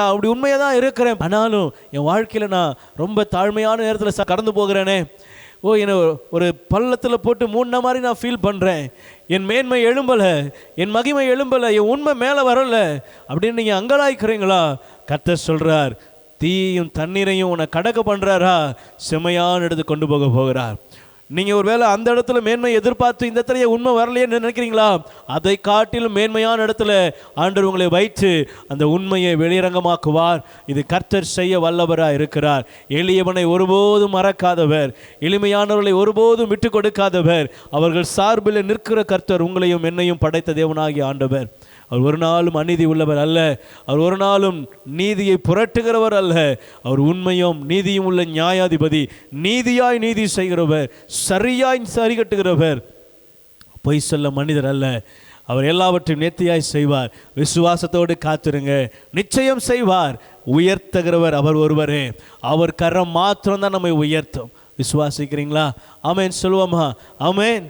நான் அப்படி உண்மையாக தான் இருக்கிறேன், ஆனாலும் என் வாழ்க்கையில் நான் ரொம்ப தாழ்மையான நேரத்தில் கடந்து போகிறேனே. என்னை ஒரு பள்ளத்தில் போட்டு மூடின மாதிரி நான் ஃபீல் பண்ணுறேன். என் மேன்மை எழும்பலை, என் மகிமை எழும்பலை, என் உண்மை மேலே வரலை அப்படின்னு நீங்கள் அங்கலாய்க்கிறீங்களா? கர்த்தர் சொல்கிறார், தீயும் தண்ணீரையும் உன்னை கடக்க பண்ணுறாரா, செம்மையான இடத்துக்கு கொண்டு போகிறார். நீங்கள் ஒரு வேளை அந்த இடத்துல மேன்மை எதிர்பார்த்து இந்த இடத்துல உண்மை வரலையேன்னு நினைக்கிறீங்களா? அதை காட்டிலும் மேன்மையான இடத்துல ஆண்டவர் உங்களை வைத்து அந்த உண்மையை வெளியரங்கமாக்குவார். இது கர்த்தர் செய்ய வல்லவராக இருக்கிறார். எளியவனை ஒருபோதும் மறக்காதவர், எளிமையானவர்களை ஒருபோதும் விட்டு கொடுக்காதவர், அவர்கள் சார்பில் நிற்கிற கர்த்தர் உங்களையும் என்னையும் படைத்த தேவனாகிய ஆண்டவர். அவர் ஒரு நாளும் அநீதி உள்ளவர் அல்ல, அவர் ஒரு நாளும் நீதியை புரட்டுகிறவர் அல்ல. அவர் உண்மையும் நீதியும் உள்ள நியாயாதிபதி, நீதியாய் நீதி செய்கிறவர், சரியாய் சரி கட்டுகிறவர், பொய் சொல்ல மனிதர் அல்ல. அவர் எல்லாவற்றையும் நேர்த்தியாய் செய்வார். விசுவாசத்தோடு காத்திருங்க, நிச்சயம் செய்வார். உயர்த்துகிறவர் அவர் ஒருவரே. அவர் கரம் மாத்திரம்தான் நம்மை உயர்த்தும். விசுவாசிக்கிறீங்களா? ஆமேன் சொல்லுவோமா? ஆமேன்.